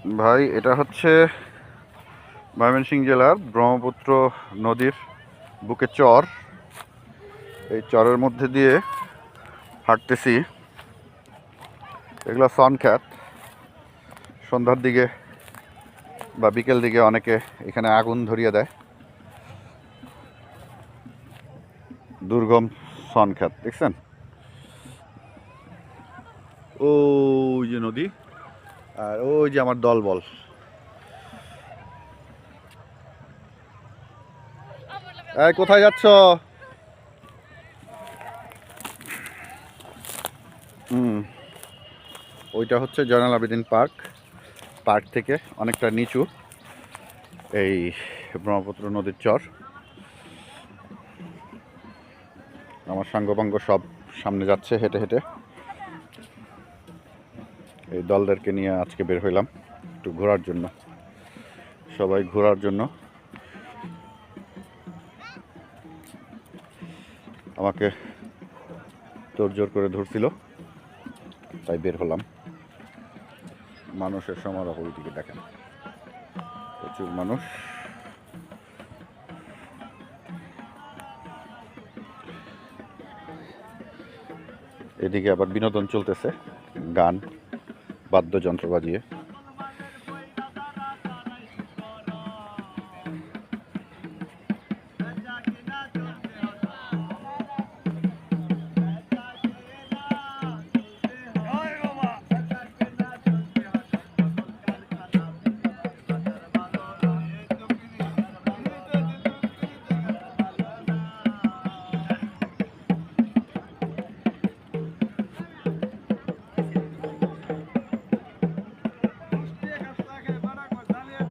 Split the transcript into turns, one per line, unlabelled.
ভাই এটা হচ্ছে ময়মনসিংহ জেলার ব্রহ্মপুত্র নদীর বুকে চর। এই চরের মধ্যে দিয়ে হাঁটতেছি। এগুলো সনখ্যাত। সন্ধ্যার দিকে বা বিকেল দিকে অনেকে এখানে আগুন ধরিয়ে দেয়। দুর্গম সনখ্যাত দেখছেন? ওই যে নদী, আর ওই যে আমার দলবল। এই কোথায় যাচ্ছ? ওইটা হচ্ছে জয়নাল আবেদিন পার্ক। পার্ক থেকে অনেকটা নিচু এই ব্রহ্মপুত্র নদীর চর। আমার সাঙ্গপাঙ্গ সব সামনে যাচ্ছে হেঁটে হেঁটে। এই দলদেরকে নিয়ে আজকে বের হইলাম একটু ঘোরার জন্য। সবাই ঘোরার জন্য আমাকে তোড়জোড় করে ধরছিল, তাই বের হলাম। মানুষের সমারোহ ওইদিকে দেখেন, প্রচুর মানুষ। এদিকে আবার বিনোদন চলতেছে, গান বাদ্যযন্ত্র বাজিয়ে।